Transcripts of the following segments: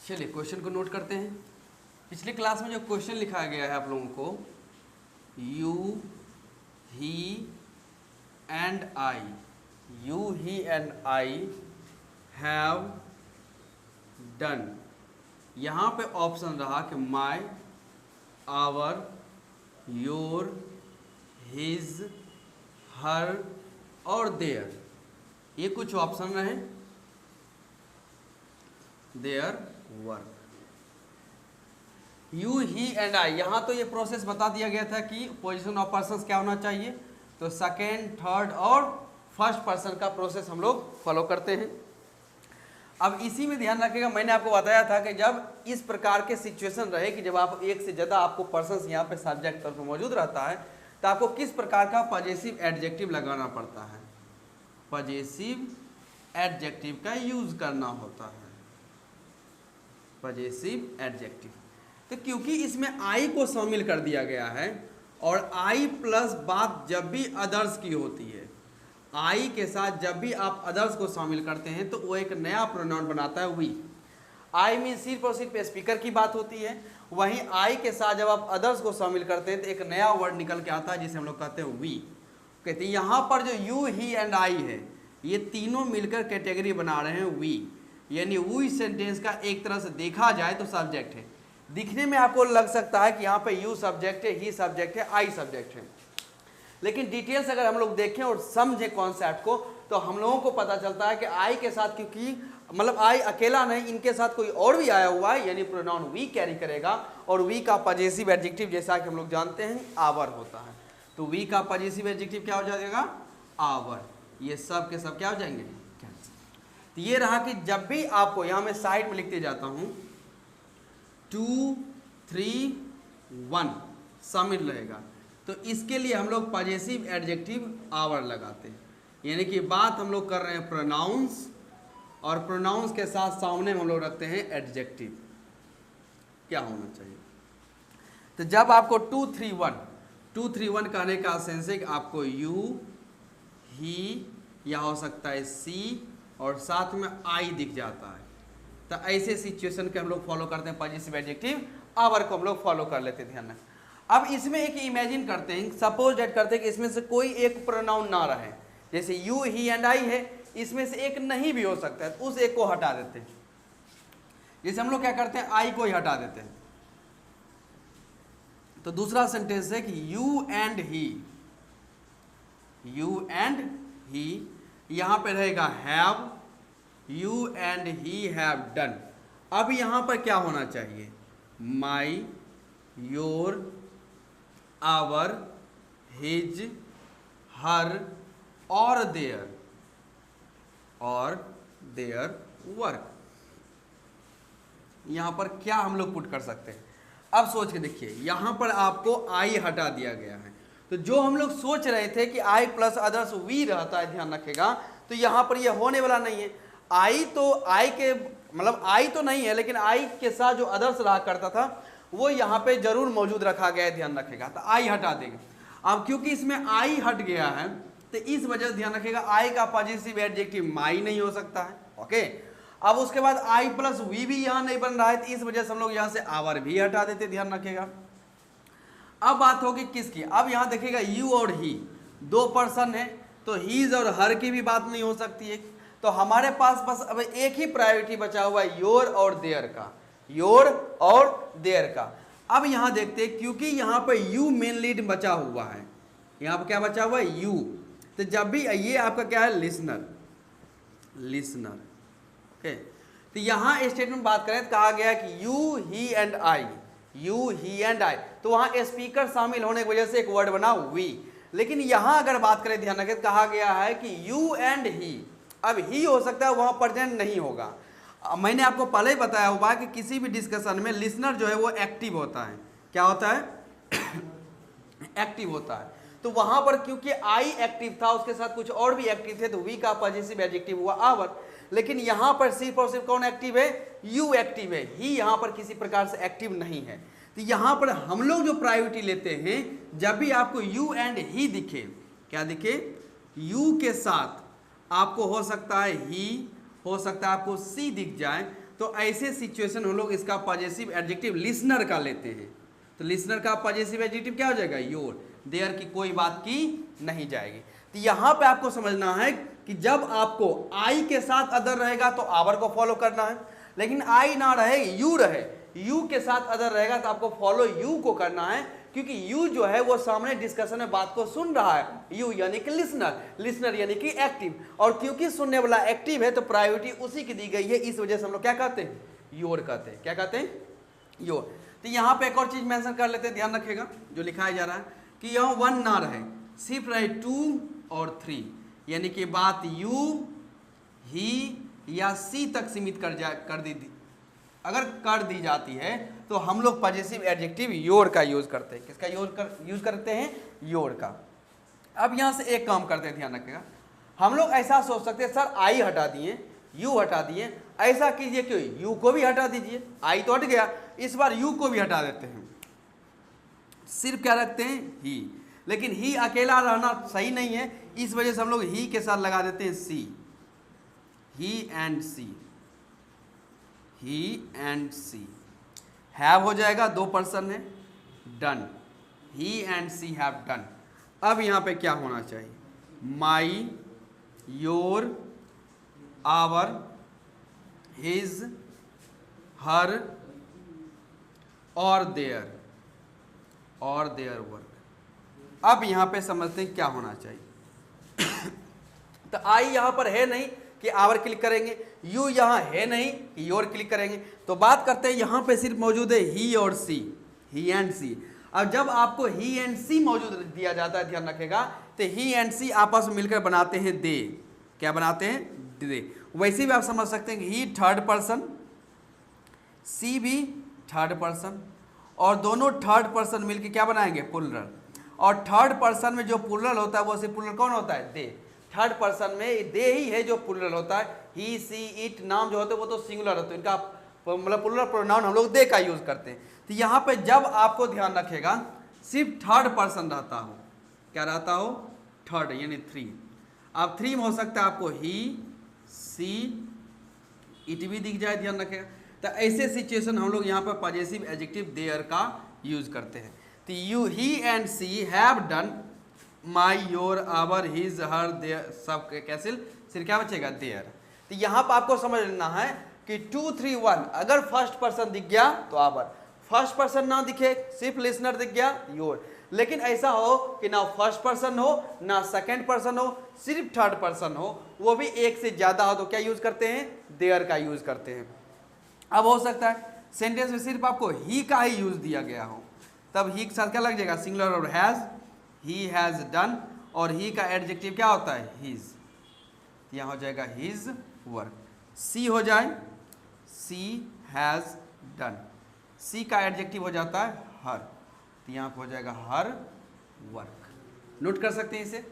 चलिए क्वेश्चन को नोट करते हैं। पिछले क्लास में जो क्वेश्चन लिखा गया है आप लोगों को, you he and I, you he and I have done, यहाँ पे ऑप्शन रहा कि माई, आवर, योर, हिज, हर और देयर, ये कुछ ऑप्शन रहे। Their work, you he and I, यहाँ तो ये प्रोसेस बता दिया गया था कि पोजीशन ऑफ पर्सन क्या होना चाहिए, तो सेकेंड, थर्ड और फर्स्ट पर्सन का प्रोसेस हम लोग फॉलो करते हैं। अब इसी में ध्यान रखिएगा, मैंने आपको बताया था कि जब इस प्रकार के सिचुएशन रहे कि जब आप एक से ज़्यादा आपको पर्सन यहाँ पे सब्जेक्ट पर मौजूद रहता है, तो आपको किस प्रकार का पॉजेसिव एडजेक्टिव लगाना पड़ता है, पॉजेसिव एडजेक्टिव का यूज करना होता है, पॉजेसिव एडजेक्टिव। तो क्योंकि इसमें आई को शामिल कर दिया गया है और आई प्लस बात जब भी अदर्स की होती है, आई के साथ जब भी आप अदर्स को शामिल करते हैं तो वो एक नया प्रोनाउन बनाता है वी। आई मीन सिर्फ और सिर्फ स्पीकर की बात होती है, वहीं आई के साथ जब आप अदर्स को शामिल करते हैं तो एक नया वर्ड निकल के आता है जिसे हम लोग कहते हैं वी। कहते हैं यहाँ पर जो यू ही एंड आई है, ये तीनों मिलकर कैटेगरी बना रहे हैं वी, यानी वी सेंटेंस का एक तरह से देखा जाए तो सब्जेक्ट है। दिखने में आपको लग सकता है कि यहाँ पे यू सब्जेक्ट है, ही सब्जेक्ट है, आई सब्जेक्ट है, लेकिन डिटेल्स अगर हम लोग देखें और समझें कॉन्सेप्ट को तो हम लोगों को पता चलता है कि आई के साथ, क्योंकि मतलब आई अकेला नहीं, इनके साथ कोई और भी आया हुआ है, यानी प्रोनाउन वी कैरी करेगा। और वी का पॉजेसिव एडजेक्टिव जैसा कि हम लोग जानते हैं आवर होता है, तो वी का पॉजेसिव एडजेक्टिव क्या हो जाएगा, आवर। ये सब के सब क्या हो जाएंगे, तो ये रहा कि जब भी आपको, यहाँ मैं साइड में लिखते जाता हूँ, 2 3 1 शामिल रहेगा, तो इसके लिए हम लोग पॉजेसिव एडजेक्टिव आवर लगाते हैं, यानी कि बात हम लोग कर रहे हैं प्रोनाउंस, और प्रोनाउंस के साथ सामने हम लोग रखते हैं एडजेक्टिव क्या होना चाहिए। तो जब आपको 2 3 1 कहने का सेंस है कि आपको यू, ही, या हो सकता है सी और साथ में आई दिख जाता है, तो ऐसे सिचुएशन के हम लोग फॉलो करते हैं पॉजेसिव एडजेक्टिव आवर को हम लोग फॉलो कर लेते हैं। ध्यान रखें। अब इसमें एक इमेजिन करते हैं, सपोज डेट करते हैं कि इसमें से कोई एक प्रोनाउन ना रहे, जैसे यू ही एंड आई है, इसमें से एक नहीं भी हो सकता है, तो उस एक को हटा देते हैं। जैसे हम लोग क्या करते हैं, आई को ही हटा देते हैं, तो दूसरा सेंटेंस है कि you and he, you and ही, यहां पे रहेगा have, you and he have done. अब यहां पर क्या होना चाहिए, my, your, our, his, her और देयर वर्क। यहां पर क्या हम लोग पुट कर सकते हैं, अब सोच के देखिए, यहां पर आपको आई हटा दिया गया है, तो जो हम लोग सोच रहे थे कि आई प्लस अदर्स वी रहता है, ध्यान रखेगा, तो यहां पर यह होने वाला नहीं है। आई तो आई के मतलब आई तो नहीं है, लेकिन आई के साथ जो अदर्स रहा करता था वो यहाँ पे जरूर मौजूद रखा गया है, ध्यान रखेगा, तो आई हटा देंगे। अब क्योंकि इसमें आई हट गया है तो इस वजह से ध्यान रखेगा आई का पॉजेसिव एडजेक्टिव माई नहीं हो सकता है। ओके, अब उसके बाद आई प्लस वी भी यहाँ नहीं बन रहा है, तो इस वजह से हम लोग यहाँ से आवर भी हटा देते, ध्यान रखेगा। अब बात होगी किसकी, अब यहाँ देखिएगा यू और ही दो पर्सन है, तो हीज और हर की भी बात नहीं हो सकती है, तो हमारे पास बस अब एक ही प्रायोरिटी बचा हुआ है, योर और देयर का, योर और देयर का। अब यहां देखते हैं, क्योंकि यहां पर यू मेन लीड बचा हुआ है, यहां पर क्या बचा हुआ है, यू, तो जब भी ये आपका क्या है, लिसनर, ओके, तो यहां स्टेटमेंट बात करें तो कहा गया है कि you he and I, you he and I, तो वहां स्पीकर शामिल होने की वजह से एक वर्ड बना वी। लेकिन यहां अगर बात करें, ध्यान रखें, कहा गया है कि यू एंड ही, अब ही हो सकता है वहां प्रेजेंट नहीं होगा। मैंने आपको पहले ही बताया हुआ कि किसी भी डिस्कशन में लिसनर जो है वो एक्टिव होता है, क्या होता है एक्टिव होता है, तो वहां पर क्योंकि आई एक्टिव था, उसके साथ कुछ और भी एक्टिव थे, तो वी का पॉजेसिव एडजेक्टिव हुआ आवर। लेकिन यहां पर सिर्फ और सिर्फ कौन एक्टिव है, यू एक्टिव है, ही यहां पर किसी प्रकार से एक्टिव नहीं है। तो यहां पर हम लोग जो प्रायोरिटी लेते हैं, जब भी आपको यू एंड ही दिखे, क्या दिखे, यू के साथ आपको हो सकता है ही, हो सकता है आपको सी दिख जाए, तो तो ऐसे सिचुएशन हम लोग इसका पॉजिटिव एडजेक्टिव लिसनर का लेते हैं। तो लिसनर का पॉजिटिव एडजेक्टिव क्या हो जाएगा? योर। देयर की कोई बात की नहीं जाएगी। तो यहाँ पे आपको समझना है कि जब आपको आई के साथ अदर रहेगा तो आवर को फॉलो करना है, लेकिन आई ना रहे, यू रहे, यू के साथ अदर रहेगा तो आपको फॉलो यू को करना है, क्योंकि यू जो है वो सामने डिस्कशन में बात को सुन रहा है। यू यानी कि लिसनर, लिसनर यानी कि एक्टिव, और क्योंकि सुनने वाला एक्टिव है तो प्रायोरिटी उसी की दी गई है, इस वजह से हम लोग क्या कहते हैं? योर कहते हैं। क्या कहते हैं? योर। तो यहाँ पे एक और चीज मेंशन कर लेते हैं, ध्यान रखिएगा जो लिखाया जा रहा है कि यहाँ 1 ना रहे, सिर्फ रहे 2 और 3, यानी कि बात यू, ही या सी तक सीमित कर दी अगर कर दी जाती है तो हम लोग पॉजिटिव एडजेक्टिव योर का यूज करते हैं। किसका यूज करते हैं? योर का। अब यहाँ से एक काम करते हैं, ध्यान रखिएगा, हम लोग ऐसा सोच सकते हैं सर आई हटा दिए, यू हटा दिए, ऐसा कीजिए क्यों, यू को भी हटा दीजिए, आई तो हट गया, इस बार यू को भी हटा देते हैं, सिर्फ क्या रखते हैं? ही। लेकिन ही अकेला रहना सही नहीं है, इस वजह से हम लोग ही के साथ लगा देते हैं she, he and she, he and she. Have हो जाएगा, 2 पर्सन है, done, he and she have done. अब यहाँ पे क्या होना चाहिए? My, your, our, his, her और देयर वर्क। अब यहाँ पे समझते हैं क्या होना चाहिए। तो आई यहाँ पर है नहीं कि आवर क्लिक करेंगे, यू यहाँ है नहीं कि योर क्लिक करेंगे, तो बात करते हैं यहाँ पे सिर्फ मौजूद है ही और सी, ही एंड सी। अब जब आपको ही एंड सी मौजूद दिया जाता है, ध्यान रखेगा, तो ही एंड सी आपस में मिलकर बनाते हैं दे। क्या बनाते हैं? दे। वैसे भी आप समझ सकते हैं कि ही थर्ड पर्सन, सी भी थर्ड पर्सन, और दोनों थर्ड पर्सन मिलकर क्या बनाएंगे? प्लुरल। और थर्ड पर्सन में जो प्लुरल होता है वो सिर्फ प्लुरल कौन होता है? दे। थर्ड पर्सन में दे ही है जो प्लुरल होता है, ही, सी, इट नाम जो होते हैं वो तो सिंगुलर होते हैं, इनका मतलब प्लुरल प्रोनाउन हम लोग दे का यूज करते हैं। तो यहाँ पे जब आपको ध्यान रखेगा सिर्फ थर्ड पर्सन रहता हो, क्या रहता हो? थर्ड, यानी 3। अब 3 में हो सकता है आपको ही, सी, इट भी दिख जाए, ध्यान रखेगा। तो ऐसे सिचुएशन हम लोग यहाँ पर पॉजिटिव एडजेक्टिव देयर का यूज करते हैं। तो you, he and she have done, my, your, our, his, her, their, सब कैंसिल, सिर्फ क्या बचेगा? देयर। तो यहाँ पर आपको समझ लेना है कि 2, 3, 1 अगर फर्स्ट पर्सन दिख गया तो आवर, फर्स्ट पर्सन ना दिखे, सिर्फ लिसनर दिख गया, योर। लेकिन ऐसा हो कि ना फर्स्ट पर्सन हो ना सेकंड पर्सन हो, सिर्फ थर्ड पर्सन हो, वो भी एक से ज्यादा हो, तो क्या यूज करते हैं? देयर का यूज करते हैं। अब हो सकता है सेंटेंस में सिर्फ आपको ही का ही यूज दिया गया हो, तब ही के साथ क्या लग जाएगा? सिंगुलर और हैज, ही हैज डन, और ही का एडजेक्टिव क्या होता है? हिज। यहाँ हो जाएगा हिज वर्क। सी हो जाए, सी हैज डन, सी का एडजेक्टिव हो जाता है हर, तो यहाँ पे हो जाएगा हर वर्क। नोट कर सकते हैं इसे।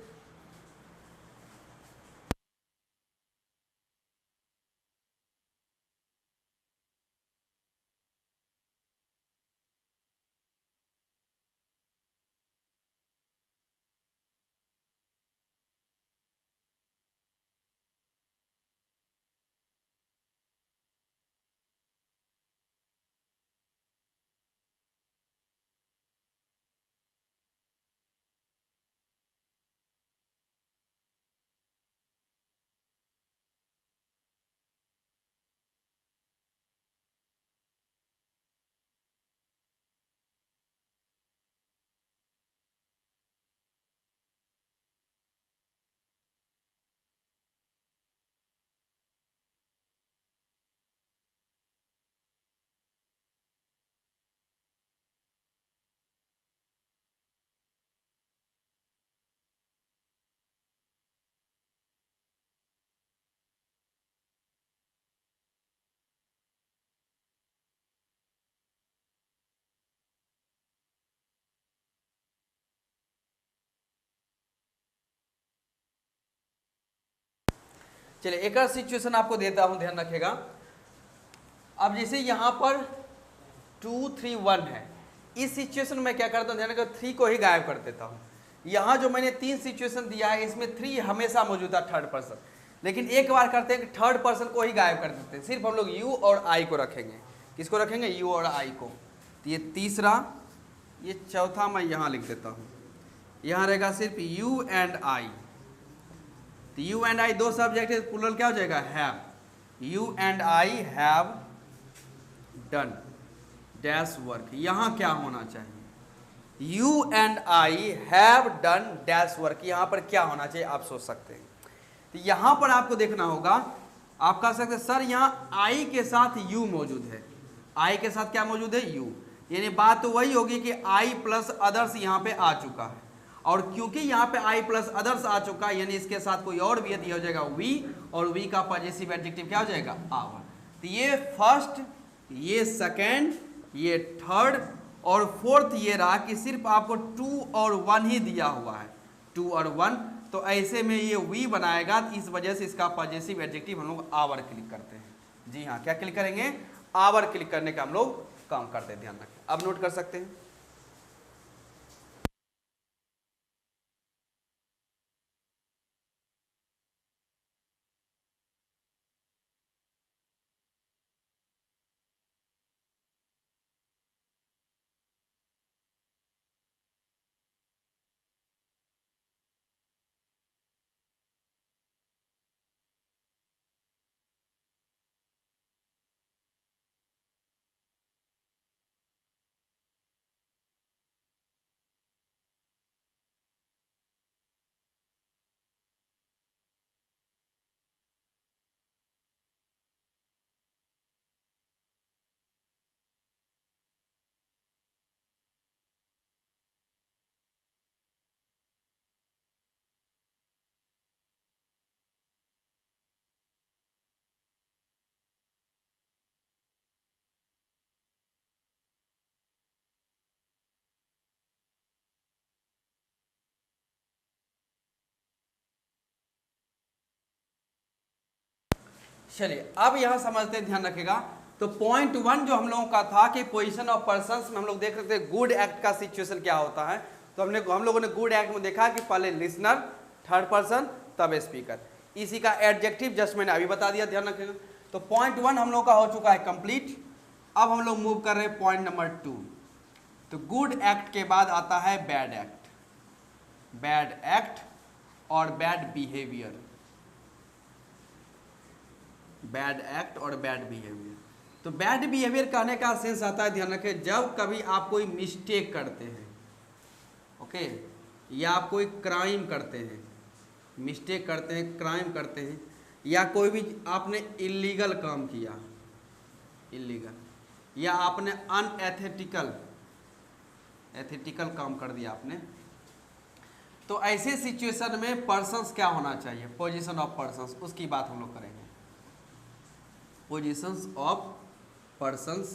चलिए एक और सिचुएशन आपको देता हूं, ध्यान रखेगा। अब जैसे यहाँ पर 2, 3, 1 है, इस सिचुएशन में क्या करता हूँ? ध्यान रखिएगा, 3 को ही गायब कर देता हूँ। यहाँ जो मैंने 3 सिचुएशन दिया है इसमें 3 हमेशा मौजूद है थर्ड पर्सन। लेकिन एक बार करते हैं कि थर्ड पर्सन को ही गायब कर देते हैं, सिर्फ हम लोग यू और आई को रखेंगे। किसको रखेंगे? यू और आई को। तो ये तीसरा, ये चौथा मैं यहाँ लिख देता हूँ, यहाँ रहेगा सिर्फ यू एंड आई। तो यू एंड आई दो सब्जेक्ट है, प्लूरल क्या हो जाएगा? Have. You and I have done dash work. यहाँ क्या होना चाहिए? You and I have done dash work. यहाँ पर क्या होना चाहिए आप सोच सकते हैं। तो यहाँ पर आपको देखना होगा, आप कह सकते हैं सर यहाँ आई के साथ यू मौजूद है। आई के साथ क्या मौजूद है? यू। यानी बात तो वही होगी कि आई प्लस अदर्स यहाँ पे आ चुका है, और क्योंकि यहाँ पे आई प्लस अदर्स आ चुका है यानी इसके साथ कोई और भी है, तो हो जाएगा वी, और वी का पॉजेसिव एडजेक्टिव क्या हो जाएगा? आवर। तो ये फर्स्ट, ये सेकेंड, ये थर्ड और फोर्थ ये रहा कि सिर्फ आपको 2 और 1 ही दिया हुआ है, 2 और 1। तो ऐसे में ये वी बनाएगा, तो इस वजह से इसका पॉजेसिव एडजेक्टिव हम लोग आवर क्लिक करते हैं। जी हाँ, क्या क्लिक करेंगे? आवर क्लिक करने का हम लोग काम करते हैं, ध्यान रखें। अब नोट कर सकते हैं। चलिए अब यहाँ समझते हैं, ध्यान रखेगा। तो पॉइंट 1 जो हम लोगों का था कि पोजीशन ऑफ पर्संस में हम लोग देख सकते हैं गुड एक्ट का सिचुएशन क्या होता है। तो हम लोगों ने गुड एक्ट में देखा कि पहले लिसनर, थर्ड पर्सन, तब स्पीकर। इसी का एडजेक्टिव जस्ट मैंने अभी बता दिया, ध्यान रखेगा। तो पॉइंट 1 हम लोग का हो चुका है कंप्लीट। अब हम लोग मूव कर रहे हैं पॉइंट नंबर 2। तो गुड एक्ट के बाद आता है बैड एक्ट, बैड एक्ट और बैड बिहेवियर, बैड एक्ट और बैड बिहेवियर। तो बैड बिहेवियर कहने का सेंस आता है, ध्यान रखें, जब कभी आप कोई मिस्टेक करते हैं, ओके, या आप कोई क्राइम करते हैं, मिस्टेक करते हैं, क्राइम करते हैं, या कोई भी आपने इलीगल काम किया, इलीगल, या आपने अनएथिकल, एथिकल काम कर दिया आपने। तो ऐसे सिचुएशन में पर्सन्स क्या होना चाहिए? पोजीशन ऑफ पर्सन्स, उसकी बात हम लोग करेंगे। पोजीशंस ऑफ पर्सन्स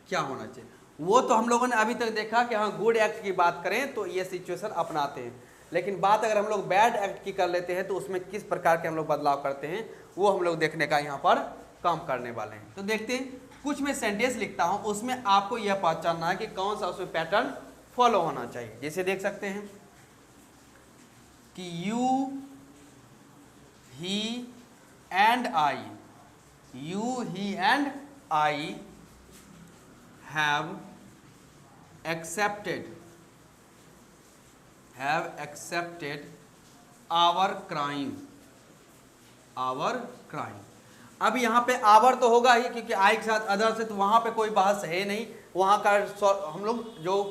क्या होना चाहिए, वो तो हम लोगों ने अभी तक देखा कि हाँ गुड एक्ट की बात करें तो ये सिचुएशन अपनाते हैं। लेकिन बात अगर हम लोग बैड एक्ट की कर लेते हैं तो उसमें किस प्रकार के हम लोग बदलाव करते हैं वो हम लोग देखने का यहाँ पर काम करने वाले हैं। तो देखते हैं, कुछ मैं सेंटेंस लिखता हूँ, उसमें आपको यह पहचानना है कि कौन सा उसमें पैटर्न फॉलो होना चाहिए। जैसे देख सकते हैं कि you, he and I, you, he and I have accepted our crime, अब यहाँ पे आवर तो होगा ही क्योंकि आई के साथ अदर से, तो वहाँ पे कोई बहस है नहीं। वहाँ का हम लोग जो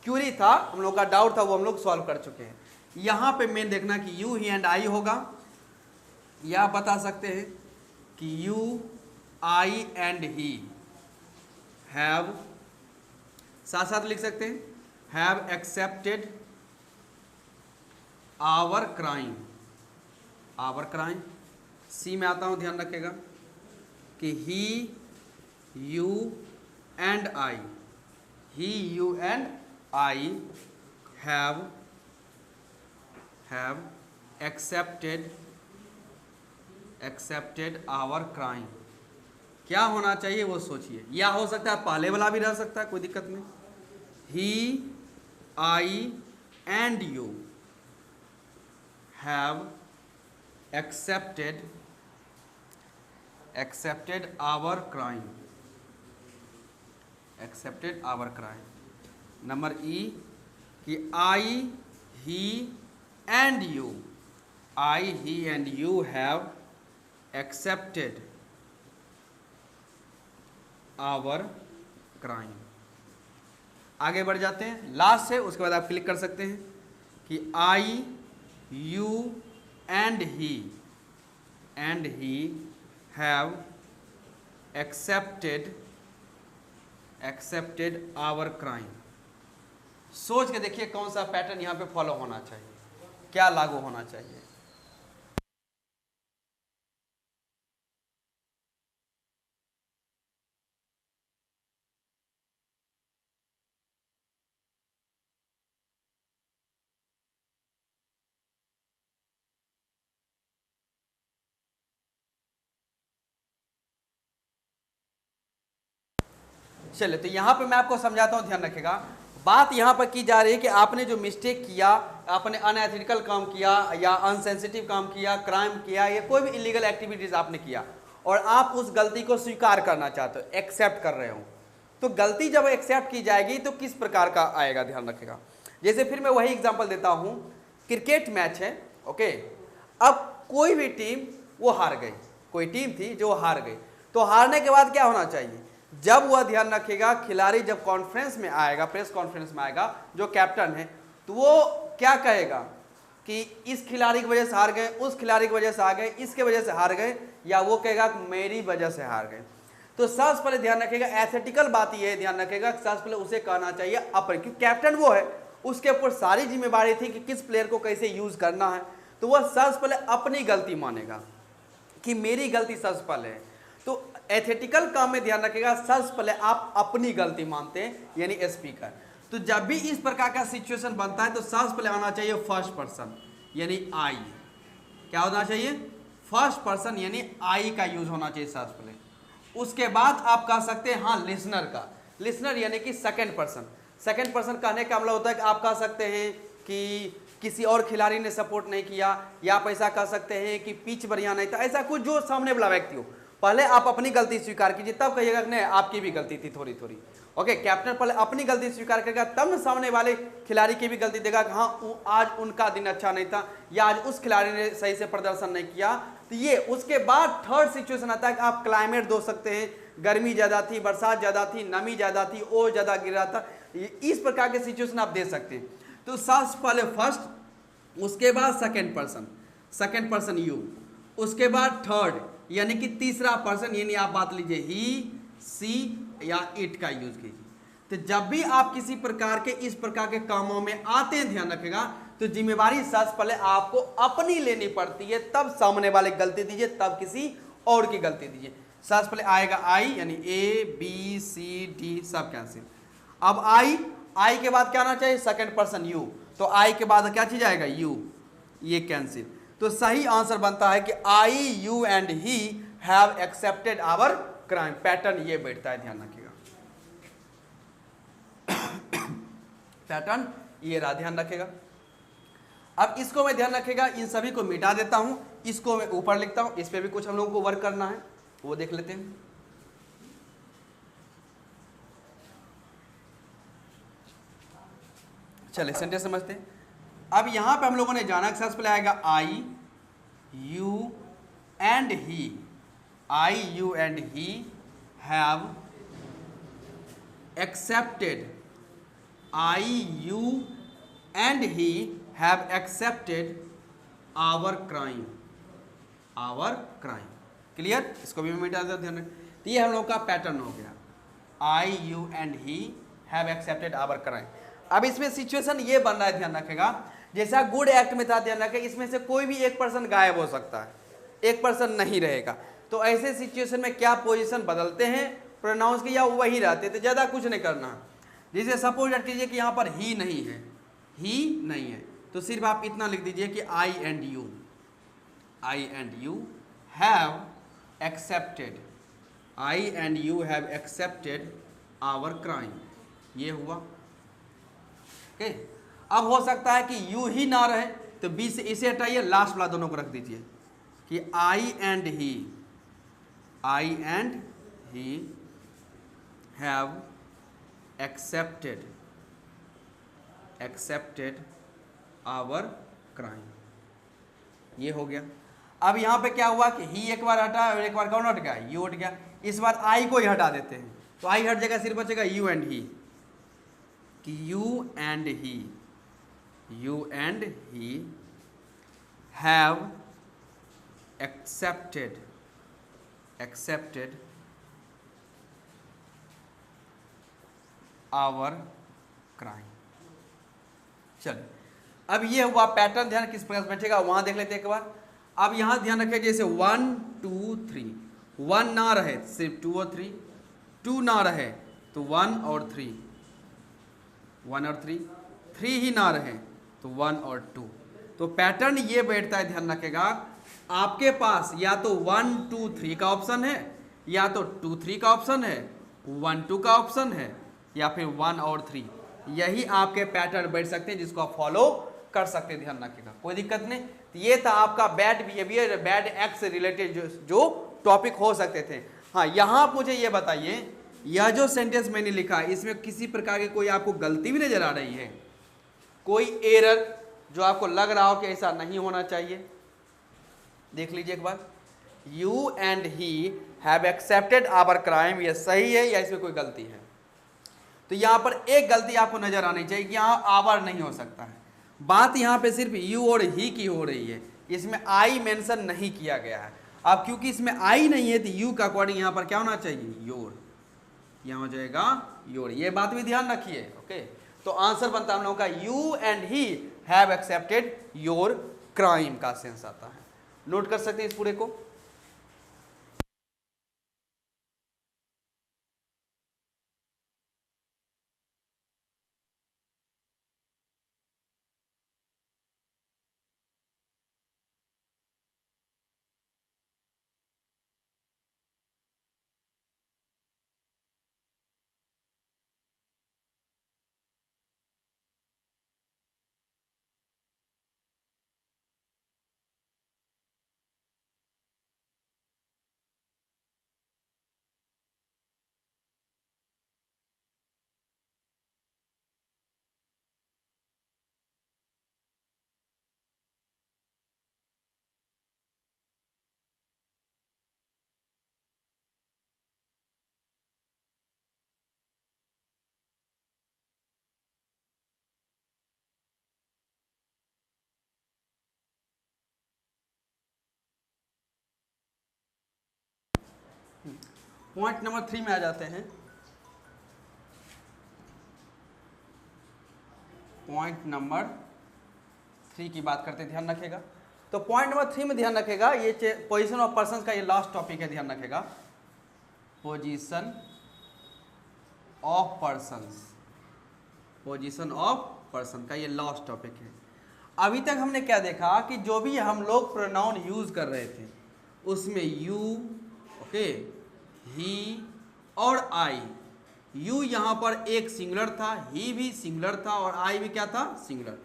क्यूरी था, हम लोग का डाउट था, वो हम लोग सॉल्व कर चुके हैं। यहाँ पे मेन देखना कि यू, ही एंड आई होगा, या बता सकते हैं कि you, I and he have, साथ साथ लिख सकते हैं, हैव एक्सेप्टेड आवर क्राइम, सी में आता हूं, ध्यान रखिएगा कि he, you and I, have accepted our crime. क्या होना चाहिए वो सोचिए, या हो सकता है पहले वाला भी रह सकता है, कोई दिक्कत नहीं। He, I and you have accepted accepted our crime, accepted our crime. Number E कि I he and you, I he and you have accepted our crime. आगे बढ़ जाते हैं लास्ट से, उसके बाद आप क्लिक कर सकते हैं कि I you and he have accepted our crime. सोच के देखिए कौन सा पैटर्न यहाँ पे फॉलो होना चाहिए, क्या लागू होना चाहिए। चलिए तो यहाँ पे मैं आपको समझाता हूँ, ध्यान रखिएगा। बात यहाँ पर की जा रही है कि आपने जो मिस्टेक किया, आपने अनएथिकल काम किया या अनसेंसिटिव काम किया, क्राइम किया, या कोई भी इलीगल एक्टिविटीज आपने किया और आप उस गलती को स्वीकार करना चाहते हो, एक्सेप्ट कर रहे हो, तो गलती जब एक्सेप्ट की जाएगी तो किस प्रकार का आएगा, ध्यान रखिएगा। जैसे फिर मैं वही एग्जाम्पल देता हूँ, क्रिकेट मैच है, ओके। अब कोई भी टीम वो हार गई, कोई टीम थी जो हार गई, तो हारने के बाद क्या होना चाहिए, जब वह, ध्यान रखिएगा, खिलाड़ी जब कॉन्फ्रेंस में आएगा, प्रेस कॉन्फ्रेंस में आएगा, जो कैप्टन है, तो वो क्या कहेगा कि इस खिलाड़ी की वजह से हार गए, उस खिलाड़ी की वजह से हार गए, इसके वजह से हार गए, या वो कहेगा मेरी वजह से हार गए। तो सबसे पहले ध्यान रखिएगा, एथिकल बात ये है, ध्यान रखिएगा, सबसे पहले उसे कहना चाहिए अपन, क्योंकि कैप्टन वो है, उसके ऊपर सारी जिम्मेदारी थी कि किस प्लेयर को कैसे यूज करना है, तो वह सबसे पहले अपनी गलती मानेगा कि मेरी गलती सबसे पहले है। तो एथिकल काम में ध्यान रखिएगा, सबसे पहले आप अपनी गलती मानते हैं, यानी स्पीकर। तो जब भी इस प्रकार का सिचुएशन बनता है तो सबसे पहले आना चाहिए फर्स्ट पर्सन, यानी आई। क्या होना चाहिए, फर्स्ट पर्सन यानी आई का यूज होना चाहिए सबसे पहले। उसके बाद आप कह सकते हैं हाँ लिसनर का, लिसनर यानी कि सेकंड पर्सन। सेकंड पर्सन कहने का मतलब होता है कि आप कह सकते हैं कि किसी और खिलाड़ी ने सपोर्ट नहीं किया, या आप ऐसा कह सकते हैं कि पिच बढ़िया नहीं था, ऐसा कुछ जो सामने वाला व्यक्ति हो। पहले आप अपनी गलती स्वीकार कीजिए, तब कहिएगा नहीं आपकी भी गलती थी थोड़ी थोड़ी, ओके। कैप्टन पहले अपनी गलती स्वीकार करेगा, तब न सामने वाले खिलाड़ी की भी गलती देगा कि हाँ आज उनका दिन अच्छा नहीं था, या आज उस खिलाड़ी ने सही से प्रदर्शन नहीं किया। तो ये उसके बाद थर्ड सिचुएशन आता है कि आप क्लाइमेट दो सकते हैं, गर्मी ज़्यादा थी, बरसात ज़्यादा थी, नमी ज़्यादा थी, ओस ज़्यादा गिर रहा था, इस प्रकार के सिचुएशन आप दे सकते हैं। तो सबसे पहले फर्स्ट, उसके बाद सेकेंड पर्सन यू, उसके बाद थर्ड यानी कि तीसरा पर्सन, यानी आप बात लीजिए ही, सी या इट का यूज कीजिए। तो जब भी आप किसी प्रकार के इस प्रकार के कामों में आते हैं, ध्यान रखेगा, तो जिम्मेवारी सबसे पहले आपको अपनी लेनी पड़ती है, तब सामने वाले की गलती दीजिए, तब किसी और की गलती दीजिए। सबसे पहले आएगा आई, यानी ए बी सी डी सब कैंसिल। अब आई के बाद क्या आना चाहिए, सेकंड पर्सन यू, तो आई के बाद क्या चीज आएगा, यू, ये कैंसिल। तो सही आंसर बनता है कि I you and he have accepted our crime. Pattern ये बैठता है, ध्यान रखिएगा, पैटर्न ये रहा, ध्यान रखेगा। अब इसको मैं, ध्यान रखेगा, इन सभी को मिटा देता हूं, इसको मैं ऊपर लिखता हूं, इस पे भी कुछ हम लोगों को वर्क करना है, वो देख लेते हैं। चलिए सेंटेंस समझते हैं। अब यहां पे हम लोगों ने जाना कि सबसे पहले आएगा I you and he, I you and he have accepted, I you and he have accepted our crime, our crime. Clear, इसको भी मैं मिटा देता हूं, ध्यान रखें। तो ये हम लोग का पैटर्न हो गया, I you and he have accepted our crime. अब इसमें सिचुएशन ये बन रहा है, ध्यान रखेगा, जैसा गुड एक्ट में था, ध्यान रखें, इसमें से कोई भी एक पर्सन गायब हो सकता है, एक पर्सन नहीं रहेगा। तो ऐसे सिचुएशन में क्या पोजीशन बदलते हैं प्रोनाउंस की, या वही रहते, तो ज़्यादा कुछ नहीं करना है। जैसे सपोज कीजिए कि यहाँ पर ही नहीं है, ही नहीं है, तो सिर्फ आप इतना लिख दीजिए कि I and you have accepted, I and you have accepted our crime, ये हुआ, ओके। अब हो सकता है कि यू ही ना रहे, तो बी से इसे हटाइए, लास्ट वाला दोनों को रख दीजिए कि आई I and he have accepted our crime। ये हो गया। अब यहाँ पे क्या हुआ कि ही एक बार हटा और एक बार कौन हट गया, यू हट गया। इस बार आई को ही हटा देते हैं, तो आई हट जाएगा, सिर्फ बचेगा यू एंड ही, कि you and he have accepted our crime। चलिए, अब ये हुआ पैटर्न, ध्यान किस प्रकार से बैठेगा वहां देख लेते हैं एक बार। अब यहां ध्यान रखें, जैसे 1 2 3, 1 ना रहे सिर्फ 2 और 3, 2 ना रहे तो 1 और 3, 1 और 3, 3 ही ना रहे तो 1 और 2। तो पैटर्न ये बैठता है, ध्यान रखेगा, आपके पास या तो 1 2 3 का ऑप्शन है, या तो 2 3 का ऑप्शन है, 1 2 का ऑप्शन है, या फिर 1 और 3। यही आपके पैटर्न बैठ सकते हैं, जिसको आप फॉलो कर सकते हैं, ध्यान रखिएगा, कोई दिक्कत नहीं। तो ये था आपका बैड बिहेवियर, बैड एक्ट से रिलेटेड जो टॉपिक हो सकते थे। हाँ, यहाँ मुझे ये बताइए, यह जो सेंटेंस मैंने लिखा इसमें किसी प्रकार की कोई आपको गलती भी नजर आ रही है, कोई एरर जो आपको लग रहा हो कि ऐसा नहीं होना चाहिए? देख लीजिए एक बार। You and he have accepted our crime, ये सही है या इसमें कोई गलती है? तो यहां पर एक गलती आपको नजर आनी चाहिए कि यहां आवर नहीं हो सकता है। बात यहां पे सिर्फ यू और ही की हो रही है, इसमें आई मेंशन नहीं किया गया है। अब क्योंकि इसमें आई नहीं है तो यू का अकॉर्डिंग यहां पर क्या होना चाहिए, योर, यहां हो जाएगा योर। ये बात भी ध्यान रखिए, ओके। तो आंसर बनता है हम लोगों का you and he have accepted your crime का सेंस आता है। नोट कर सकते हैं इस पूरे को। पॉइंट नंबर 3 में आ जाते हैं। पॉइंट नंबर 3 की बात करते हैं, ध्यान रखेगा। तो पॉइंट नंबर 3 में ध्यान रखेगा, ये पोजीशन ऑफ पर्सन का ये लास्ट टॉपिक है, ध्यान रखेगा। Position of persons, position of person का ये लास्ट टॉपिक है। अभी तक हमने क्या देखा कि जो भी हम लोग प्रोनाउन यूज कर रहे थे उसमें यू, ओके, ही और आई, यू यहाँ पर एक सिंगुलर था, ही भी सिंगुलर था और आई भी क्या था, सिंगुलर,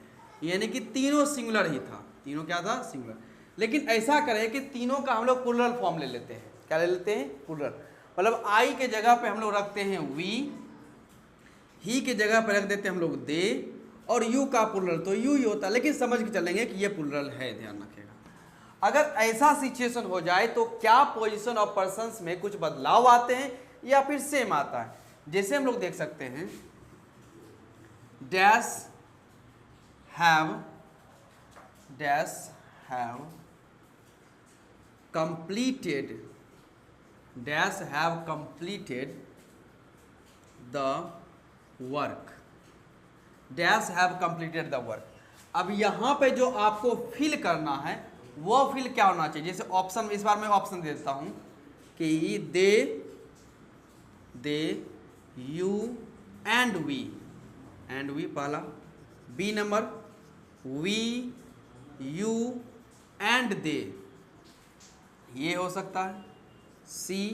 यानी कि तीनों सिंगुलर ही था, तीनों क्या था, सिंगुलर। लेकिन ऐसा करें कि तीनों का हम लोग प्लुरल फॉर्म ले लेते हैं। क्या ले लेते हैं, प्लुरल। मतलब आई के जगह पे हम लोग रखते हैं वी, ही के जगह पे रख देते हैं हम लोग दे, और यू का प्लुरल तो यू ही होता है। लेकिन समझ के चलेंगे कि ये प्लुरल है, ध्यान रखेगा। अगर ऐसा सिचुएशन हो जाए तो क्या पोजीशन ऑफ पर्सन्स में कुछ बदलाव आते हैं या फिर सेम आता है? जैसे हम लोग देख सकते हैं, dash have completed, dash have completed the work, dash have completed the work. अब यहां पे जो आपको फिल करना है वो फिल क्या होना चाहिए? जैसे ऑप्शन, इस बार मैं ऑप्शन दे देता हूं कि दे, यू एंड वी, पहला। B number we, you and they, ये हो सकता है। सी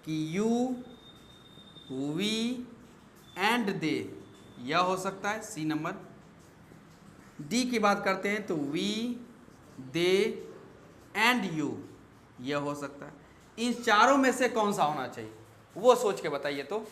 कि यू, वी एंड दे, यह हो सकता है, सी नंबर। डी की बात करते हैं तो वी, दे एंड यू, यह हो सकता है। इन चारों में से कौन सा होना चाहिए, वो सोच के बताइए। तो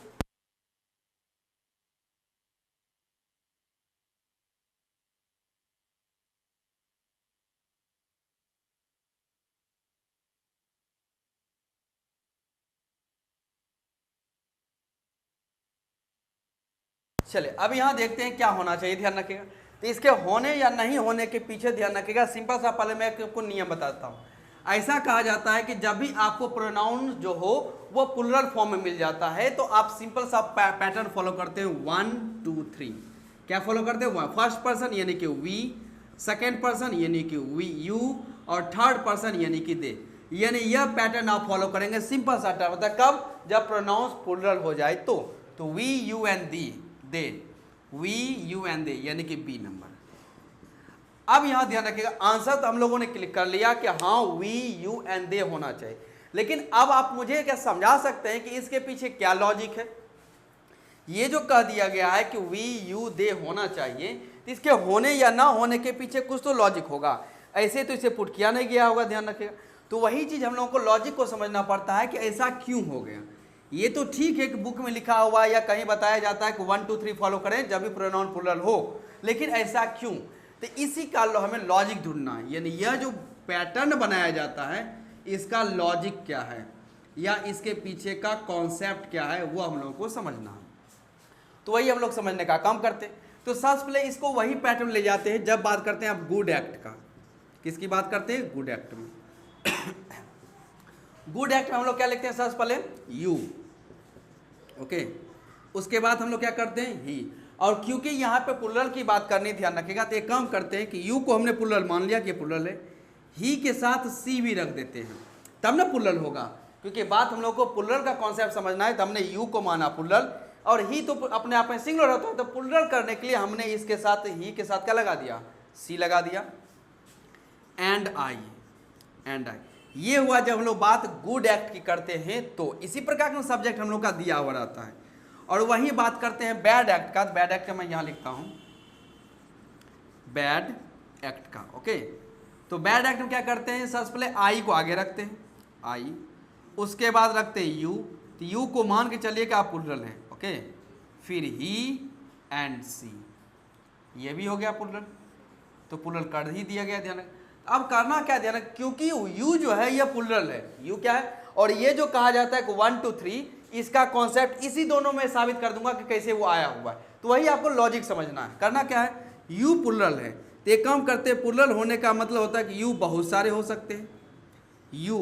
चलिए अब यहाँ देखते हैं क्या होना चाहिए, ध्यान रखिएगा। तो इसके होने या नहीं होने के पीछे ध्यान रखिएगा, सिंपल सा पहले मैं आपको नियम बताता हूँ। ऐसा कहा जाता है कि जब भी आपको प्रोनाउन जो हो वो प्लुरल फॉर्म में मिल जाता है तो आप सिंपल सा पैटर्न फॉलो करते हैं 1 2 3। क्या फॉलो करते हैं? फर्स्ट पर्सन यानी कि वी, सेकेंड पर्सन यानी कि वी यू, और थर्ड पर्सन यानी कि दे। यानी यह पैटर्न आप फॉलो करेंगे। सिंपल सा टर्म होता है कब? जब प्रोनाउंस प्लुरल हो जाए तो we you and the, they, we you and they यानी कि बी नंबर। अब यहां ध्यान रखिएगा, आंसर तो हम लोगों ने क्लिक कर लिया कि हाँ वी यू एंड दे होना चाहिए, लेकिन अब आप मुझे क्या समझा सकते हैं कि इसके पीछे क्या लॉजिक है? ये जो कह दिया गया है कि वी यू दे होना चाहिए, तो इसके होने या ना होने के पीछे कुछ तो लॉजिक होगा, ऐसे तो इसे पुट किया नहीं गया होगा, ध्यान रखिएगा। तो वही चीज हम लोगों को लॉजिक को समझना पड़ता है कि ऐसा क्यों हो गया। ये तो ठीक है कि बुक में लिखा हुआ या कहीं बताया जाता है कि 1 2 3 फॉलो करें जब भी प्रोनाउन प्लुरल हो, लेकिन ऐसा क्यों? तो इसी का हमें लॉजिक ढूंढना है, यानी यह जो पैटर्न बनाया जाता है इसका लॉजिक क्या है या इसके पीछे का कॉन्सेप्ट क्या है, वो हम लोगों को समझना है। तो वही हम लोग समझने का काम करते हैं। तो सबसे पहले इसको वही पैटर्न ले जाते हैं जब बात करते हैं आप गुड एक्ट का। किसकी बात करते हैं? गुड एक्ट में। गुड एक्ट में हम लोग क्या लिखते हैं? सबसे पहले यू, ओके। उसके बाद हम लोग क्या करते हैं? ही। और क्योंकि यहाँ पे प्लुरल की बात करनी, ध्यान रखिएगा, तो एक काम करते हैं कि यू को हमने प्लुरल मान लिया कि प्लुरल है, ही के साथ सी भी रख देते हैं, तब ना प्लुरल होगा। क्योंकि बात हम लोग को प्लुरल का कॉन्सेप्ट समझना है, तो हमने यू को माना प्लुरल, और ही तो अपने आप में सिंगुलर होता है, तो प्लुरल करने के लिए हमने इसके साथ ही के साथ क्या लगा दिया? सी लगा दिया। एंड आई, एंड आई, ये हुआ जब हम लोग बात गुड एक्ट की करते हैं। तो इसी प्रकार का सब्जेक्ट हम लोग का दिया हुआ रहता है। और वही बात करते हैं बैड एक्ट का। बैड एक्ट का मैं यहां लिखता हूं, बैड एक्ट का, ओके। तो बैड एक्ट में क्या करते हैं? सबसे पहले आई को आगे रखते हैं, आई, उसके बाद रखते हैं यू, तो यू को मान के चलिए कि आप प्लुरल हैं, ओके। फिर ही एंड सी, ये भी हो गया प्लुरल, तो प्लुरल कर ही दिया गया। ध्यान, अब करना क्या? ध्यान, क्योंकि यू जो है यह प्लुरल है, यू क्या है, और ये जो कहा जाता है कि 1 2 3, इसका कॉन्सेप्ट इसी दोनों में साबित कर दूंगा कि कैसे वो आया हुआ है। तो वही आपको लॉजिक समझना है। करना क्या है? यू प्लुरल है, तो एक काम करते हैं, प्लुरल होने का मतलब होता है कि यू बहुत सारे हो सकते हैं। यू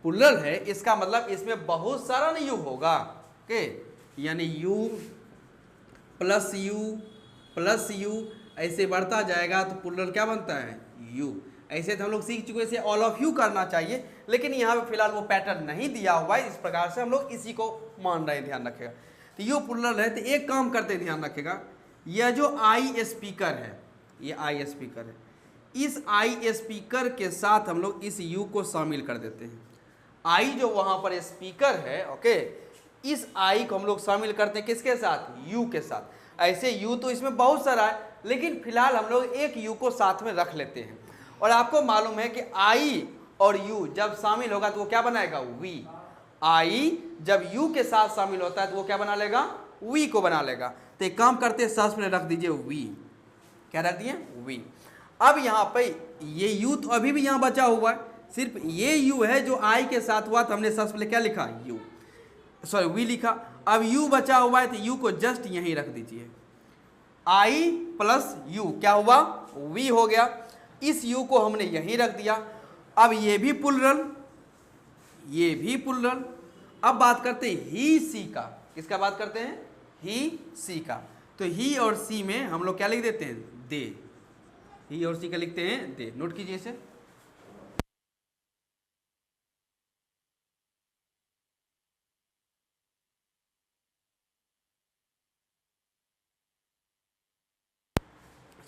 प्लुरल है, इसका मतलब इसमें बहुत सारा नहीं यू होगा, ओके। यानी यू प्लस यू ऐसे बढ़ता जाएगा, तो प्लुरल क्या बनता है? यू। ऐसे तो हम लोग सीख चुके, इसे ऑल ऑफ यू करना चाहिए, लेकिन यहाँ पे फिलहाल वो पैटर्न नहीं दिया हुआ है, इस प्रकार से हम लोग इसी को मान रहे हैं, ध्यान रखेगा। तो यू प्लुरल है, तो एक काम करते हैं, ध्यान रखेगा, यह जो आई स्पीकर है, ये आई स्पीकर है, इस आई स्पीकर के साथ हम लोग इस यू को शामिल कर देते हैं। आई जो वहाँ पर स्पीकर है, ओके, इस आई को हम लोग शामिल करते हैं किसके साथ? यू के साथ। ऐसे यू तो इसमें बहुत सारा है, लेकिन फिलहाल हम लोग एक यू को साथ में रख लेते हैं। और आपको मालूम है कि आई और यू जब शामिल होगा तो वो क्या बनाएगा? वी। आई जब यू के साथ शामिल होता है तो वो क्या बना लेगा? वी को बना लेगा। तो एक काम करते हैं, सबसे पहले रख दीजिए वी। क्या रख दिए? वी। अब यहाँ पे ये यू तो अभी भी यहाँ बचा हुआ है, सिर्फ ये यू है जो आई के साथ हुआ, तो हमने सबसे पहले क्या लिखा? यू, सॉरी वी लिखा। अब यू बचा हुआ है, तो यू को जस्ट यहीं रख दीजिए। आई प्लस यू क्या हुआ? वी हो गया। इस यू को हमने यहीं रख दिया। अब ये भी प्लुरल, ये भी प्लुरल। अब बात करते हैं ही सी का। किसका बात करते हैं? ही सी का। तो ही और सी में हम लोग क्या लिख देते हैं? दे। ही और सी का लिखते हैं दे। नोट कीजिए इसे।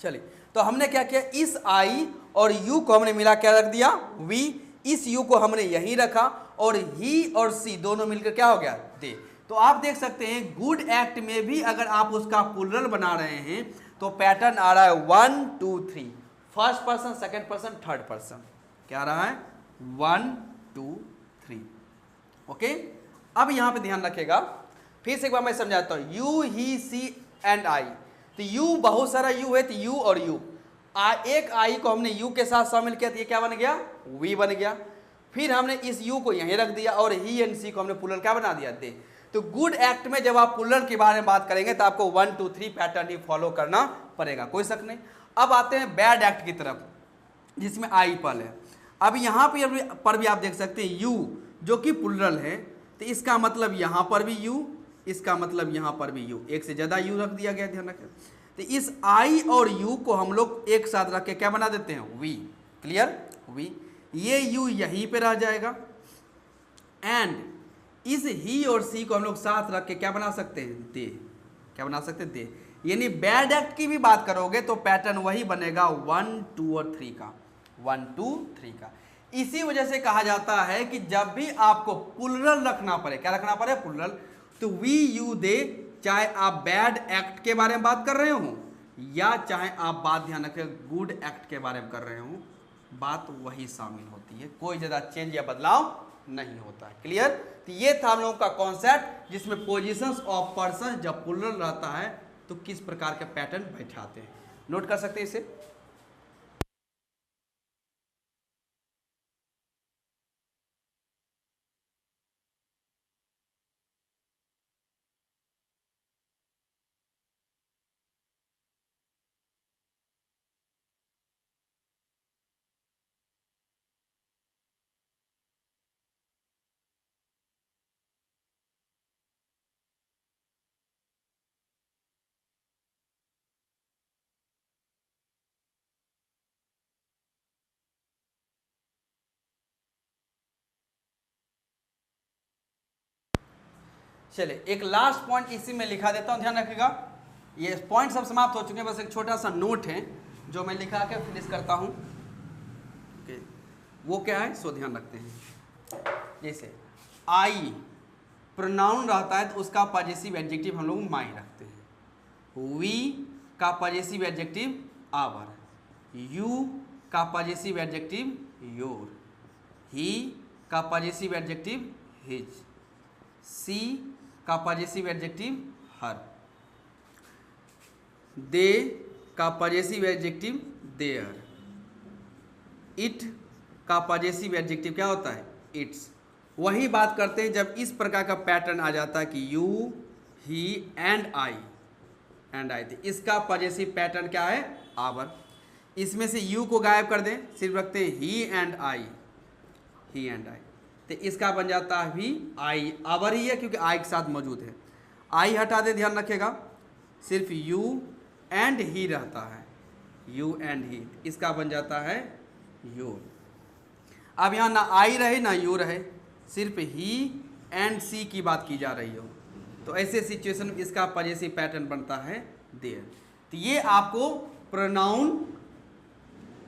चलिए, तो हमने क्या किया? इस आई और यू को हमने मिला क्या रख दिया? वी। इस यू को हमने यहीं रखा, और ही और सी दोनों मिलकर क्या हो गया? दे। तो आप देख सकते हैं गुड एक्ट में भी अगर आप उसका प्लुरल बना रहे हैं तो पैटर्न आ रहा है 1 2 3, first person, second person, third person. क्या आ रहा है? 1 2 3। ओके, अब यहाँ पे ध्यान रखेगा, फिर से एक बार मैं समझाता हूँ। You, he, C and I, तो यू बहुत सारा यू है, तो यू और यू, एक आई को हमने यू के साथ शामिल किया, तो ये क्या बन गया, वी बन गया। फिर हमने इस यू को यहीं रख दिया और ही एंड सी को हमने प्लूरल क्या बना दिया, दे। तो गुड एक्ट में जब आप प्लूरल के बारे में बात करेंगे तो आपको 1 2 3 पैटर्न ही फॉलो करना पड़ेगा, कोई शक नहीं। अब आते हैं बैड एक्ट की तरफ, जिसमें आई पल है। अब यहाँ पर भी आप देख सकते हैं यू जो कि प्लूरल है, तो इसका मतलब यहाँ पर भी यू, इसका मतलब यहाँ पर भी यू, एक से ज़्यादा यू रख दिया गया, ध्यान रखें। तो इस आई और यू को हम लोग एक साथ रख के क्या बना देते हैं, वी। Clear, we. ये यू यहीं पे रह जाएगा, एंड इस ही और सी को हम लोग साथ रख के क्या बना सकते हैं, दे। क्या बना सकते हैं, दे। यानी बैड एक्ट की भी बात करोगे तो पैटर्न वही बनेगा 1 2 और 3 का, 1 2 3 का। इसी वजह से कहा जाता है कि जब भी आपको प्लूरल रखना पड़े, क्या रखना पड़े, प्लूरल, तो वी यू दे, चाहे आप बैड एक्ट के बारे में बात कर रहे हो या चाहे आप बात ध्यान रखें गुड एक्ट के बारे में कर रहे हो, बात वही शामिल होती है, कोई ज़्यादा चेंज या बदलाव नहीं होता है। क्लियर। तो ये था हम लोगों का कॉन्सेप्ट, जिसमें पोजीशंस ऑफ पर्सन जब प्लूरल रहता है तो किस प्रकार के पैटर्न बैठाते हैं। नोट कर सकते हैं इसे। चलिए एक लास्ट पॉइंट इसी में लिखा देता हूं, ध्यान रखिएगा। ये पॉइंट सब समाप्त हो चुके हैं, बस एक छोटा सा नोट है जो मैं लिखा के फिनिश करता हूं। ओके, वो क्या है सो ध्यान रखते हैं। जैसे आई प्रोनाउन रहता है तो उसका पॉजेसिव एडजेक्टिव हम लोग माई रखते हैं। वी का पॉजेसिव एडजेक्टिव आवर, यू का पॉजेसिव एडजेक्टिव योर, ही का पॉजेसिव एडजेक्टिव हिज, सी का पॉजेसिव एडजेक्टिव हर, दे का पॉजेसिव एडजेक्टिव देयर, इट का पॉजेसिव एडजेक्टिव क्या होता है, इट्स। वही बात करते हैं जब इस प्रकार का पैटर्न आ जाता है कि यू, ही एंड आई, तो इसका पॉजेसिव पैटर्न क्या है, आवर। इसमें से यू को गायब कर दें, सिर्फ रखते हैं ही and I, he and I, तो इसका बन जाता है भी आई, आवर ही है क्योंकि आई के साथ मौजूद है। आई हटा दे, ध्यान रखेगा, सिर्फ यू एंड ही रहता है, यू एंड ही, इसका बन जाता है योर। अब यहाँ ना आई रहे ना यू रहे, सिर्फ ही एंड सी की बात की जा रही हो, तो ऐसे सिचुएशन में इसका पॉजेसिव पैटर्न बनता है देयर। तो ये आपको प्रोनाउन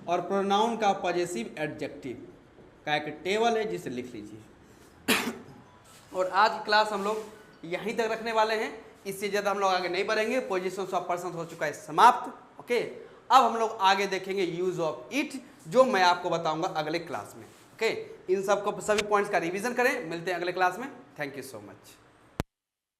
और प्रोनाउन का पॉजेसिव एडजेक्टिव का एक टेबल है, जिसे लिख लीजिए। और आज की क्लास हम लोग यहीं तक रखने वाले हैं, इससे ज़्यादा हम लोग आगे नहीं बढ़ेंगे। पोजीशंस ऑफ पर्सन हो चुका है समाप्त। ओके, अब हम लोग आगे देखेंगे यूज ऑफ इट, जो मैं आपको बताऊंगा अगले क्लास में। ओके, इन सब को सभी पॉइंट्स का रिवीजन करें। मिलते हैं अगले क्लास में। Thank you so much.